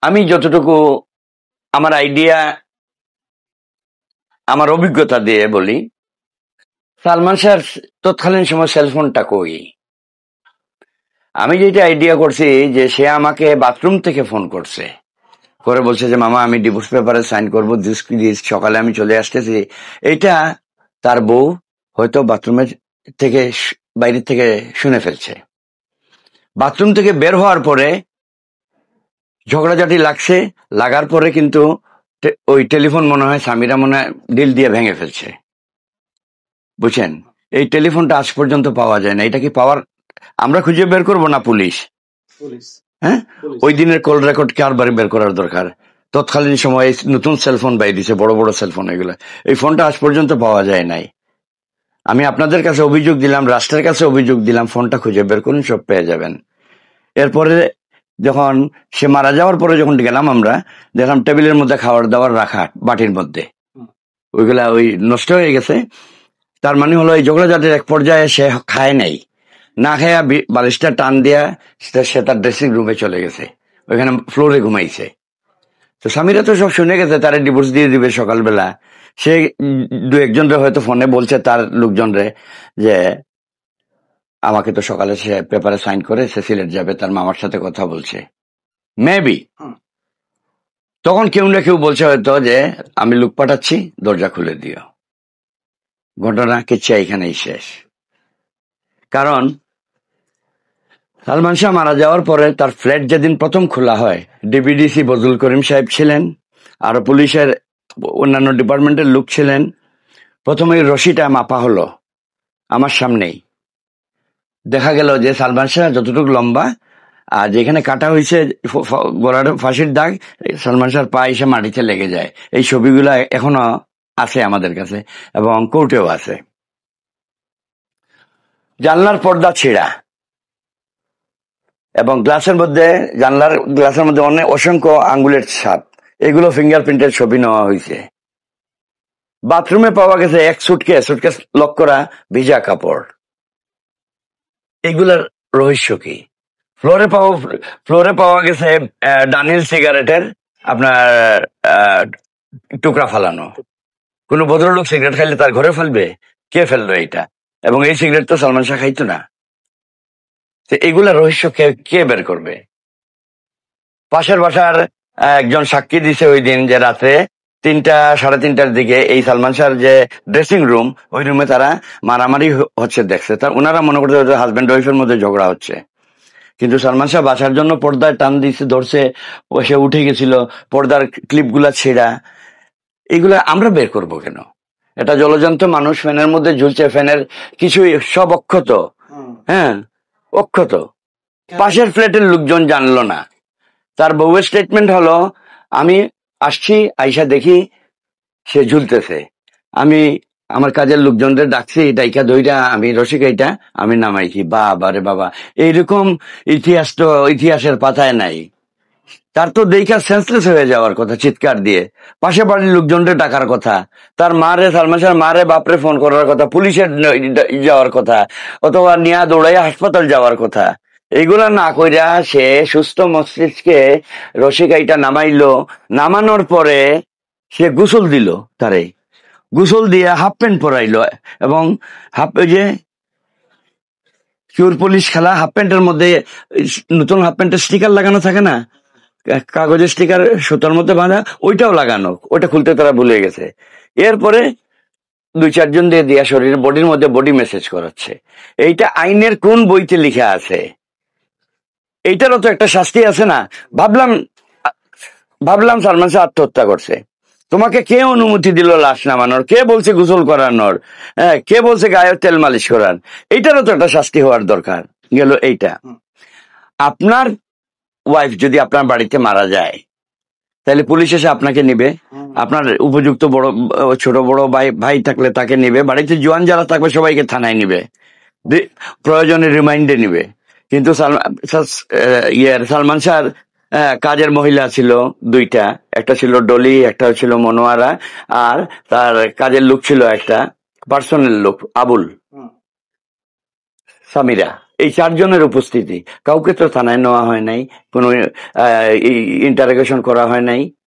আমি যতটুকু আমার আইডিয়া, আমার অভিজ্ঞতা দিয়ে বলি, সালমান শাহর তৎকালীন সময় সেলফোনটা কই। আমি যেটা আইডিয়া করছি যে সে আমাকে বাথরুম থেকে ফোন করছে, করে বলছে যে মামা আমি ডিভোর্স পেপারে সাইন করবো, সকালে আমি চলে আসতেছি। এইটা তার বউ হয়তো বাথরুমের থেকে বাইরে থেকে শুনে ফেলছে। বাথরুম থেকে বের হওয়ার পরে ঝগড়াঝাটি লাগছে, লাগার পরে কিন্তু ওই টেলিফোন মনে হয় সামিরা মনে হয় ডিল দিয়ে ভেঙে ফেলছে, বুঝছেন। এই টেলিফোনটা আজ পর্যন্ত পাওয়া যায় না। এটা কি পাওয়ার, আমরা খুঁজে বের করবো না পুলিশ? হ্যাঁ, ওই দিনের কল রেকর্ড কারবারে বের করার দরকার। তৎকালীন সময়ে নতুন সেলফোন বাইরে দিছে, বড় বড় সেলফোন, এগুলো এই ফোনটা আজ পর্যন্ত পাওয়া যায় নাই। আমি আপনাদের কাছে অভিযোগ দিলাম, রাষ্ট্রের কাছে অভিযোগ দিলাম, ফোনটা খুঁজে বের করুন, সব পেয়ে যাবেন। এরপরে যখন সে মারা যাওয়ার পরে যখন গেলাম, আমরা দেখলাম টেবিলের মধ্যে খাবার দাবার রাখা বাটির মধ্যে, ওইগুলা ওই নষ্ট হয়ে গেছে। তার মানে হলো এই ঝগড়াঝাটির এক পর্যায়ে সে খায় নাই, না খায়া বালিশটা টান দিয়া সে তার ড্রেসিং রুমে চলে গেছে, ওইখানে ফ্লোরে ঘুমাইছে। তো স্বামীরা তো সব শুনে গেছে, তারা ডিভোর্স দিয়ে দিবে সকালবেলা। সে দু একজনরে হয়তো ফোনে বলছে তার লোকজনরে যে আমাকে তো সকালে সে পেপারে সাইন করে সে সিলেট যাবে, তার মামার সাথে কথা বলছে মেবি। তখন কেউ না কেউ বলছে হয়তো যে আমি লোক পাঠাচ্ছি, দরজা খুলে দিও। ঘটনা কিচ্ছা এখানেই শেষ। কারণ সালমান শাহ মারা যাওয়ার পরে তার ফ্ল্যাট যেদিন প্রথম খোলা হয়, ডিবিডিসি বজলুল করিম সাহেব ছিলেন, আরো পুলিশের অন্যান্য ডিপার্টমেন্টের লোক ছিলেন। প্রথমে রশিটা মাপা হলো আমার সামনেই, দেখা গেল যে সালমান শাহ যতটুকু লম্বা, আর যেখানে কাটা হয়েছে গলার ফাঁসির দাগ, সালমান শাহর পা এসে মাটিতে লেগে যায়। এই ছবিগুলো এখনো আছে আমাদের কাছে এবং কোর্টেও আছে। জানলার পর্দা ছেঁড়া এবং গ্লাসের মধ্যে, জানলার গ্লাসের মধ্যে অনেক অসংখ্য আঙ্গুলের ছাপ, এগুলো ফিঙ্গারপ্রিন্টের ছবি নেওয়া হয়েছে। বাথরুমে পাওয়া গেছে এক সুটকেস লক করা ভিজা কাপড়। এগুলার রহস্য কি? ফ্লোরে পাওয়া গেছে ডানিল সিগারেটের আপনার টুকরা ফালানো। কোন ভদ্রলোক সিগারেট খাইলে তার ঘরে ফেলবে? কে ফেললো এইটা? এবং এই সিগারেট তো সালমান শাহ খাইতো না। এগুলা রহস্য কে বের করবে? পাশের বাসার একজন সাক্ষী দিছে ওই দিন যে রাত্রে 3টা সাড়ে 3টার দিকে এই সালমান শাহর যে ড্রেসিং রুম, ওই রুমে তারা মারামারি হচ্ছে দেখছে। ওনারা মনে করতে হাজব্যান্ড ওয়াইফের মধ্যে ঝগড়া হচ্ছে, কিন্তু সালমান শাহ বাঁচার জন্য পর্দায় টান দিচ্ছে, ধরছে, ও সে উঠে গেছিল, পর্দার ক্লিপগুলা ছেঁড়া। এগুলা আমরা বের করব কেন? এটা জলজন্ত মানুষ ফ্যানের মধ্যে ঝুলছে, ফ্যানের কিছুই সব অক্ষত, হ্যাঁ অক্ষত। পাশের ফ্ল্যাটের লোকজন জানলো না। তার বউয়ের স্টেটমেন্ট হলো, আমি আসছি, আইসা দেখি সে ঝুলতেছে, আমি আমার কাজের লোকজনদের ডাকছি, ডাইকা দইটা আমি রসিকাইটা আমি নামাইছি। বাবা রে বাবা, এইরকম ইতিহাস তো ইতিহাসের পাতায় নাই। তার তো দেখা সেন্সলেস হয়ে যাওয়ার কথা, চিৎকার দিয়ে পাশে বাড়ির লোকজনদের ডাকার কথা, তার মারে, সালমান শাহর মারে বাপরে ফোন করার কথা, পুলিশের যাওয়ার কথা, অথবা নিয়া দৌড়াইয়া হাসপাতাল যাওয়ার কথা। এইগুলা না কইরা সে সুস্থ মস্তিষ্কে রসিকাইটা নামাইলো। নামানোর পরে সে গোসল দিল, তারে গোসল দিয়ে হাফ প্যান্ট পরাইলো, এবং যে চোর পুলিশ খেলা, হাফ প্যান্টের মধ্যে নতুন হাফ প্যান্টের স্টিকার লাগানো থাকে না, কাগজের স্টিকার সুতার মধ্যে বাঁধা, ওইটাও লাগানো, ওইটা খুলতে তারা ভুলে গেছে। এরপরে 2-4 জন দিয়ে দিয়া শরীরের বডির মধ্যে বডি মেসেজ করাচ্ছে। এইটা আইনের কোন বইতে লিখা আছে? এইটারও তো একটা শাস্তি আছে না? ভাবলাম সালমান শাহ আত্মহত্যা করছে। তোমাকে কে অনুমতি দিল লাশ নামানোর? কে বলছে গোসল করানোর? হ্যাঁ, কে বলছে গায়ের তেল মালিশ করার? এইটারও তো একটা শাস্তি হওয়ার দরকার। গেল এইটা। আপনার ওয়াইফ যদি আপনার বাড়িতে মারা যায়, তাহলে পুলিশ এসে আপনাকে নিবে, আপনার উপযুক্ত বড় ছোট বড় ভাই থাকলে তাকে নিবে, বাড়িতে জোয়ান যারা থাকবে সবাইকে থানায় নিবে, প্রয়োজনে রিমাইন্ডে নিবে। কিন্তু সালমান শাহর কাজের মহিলা ছিল 2টা, একটা ছিল ডলি, একটা ছিল মনোয়ারা, আর তার কাজের লোক ছিল একটা পার্সোনাল লোক আবুল, সামিরা। এই 4 জনের উপস্থিতি, কাউকে তো থানায় নেওয়া হয় নাই, কোনো ইন্টারোগেশন করা হয় নাই।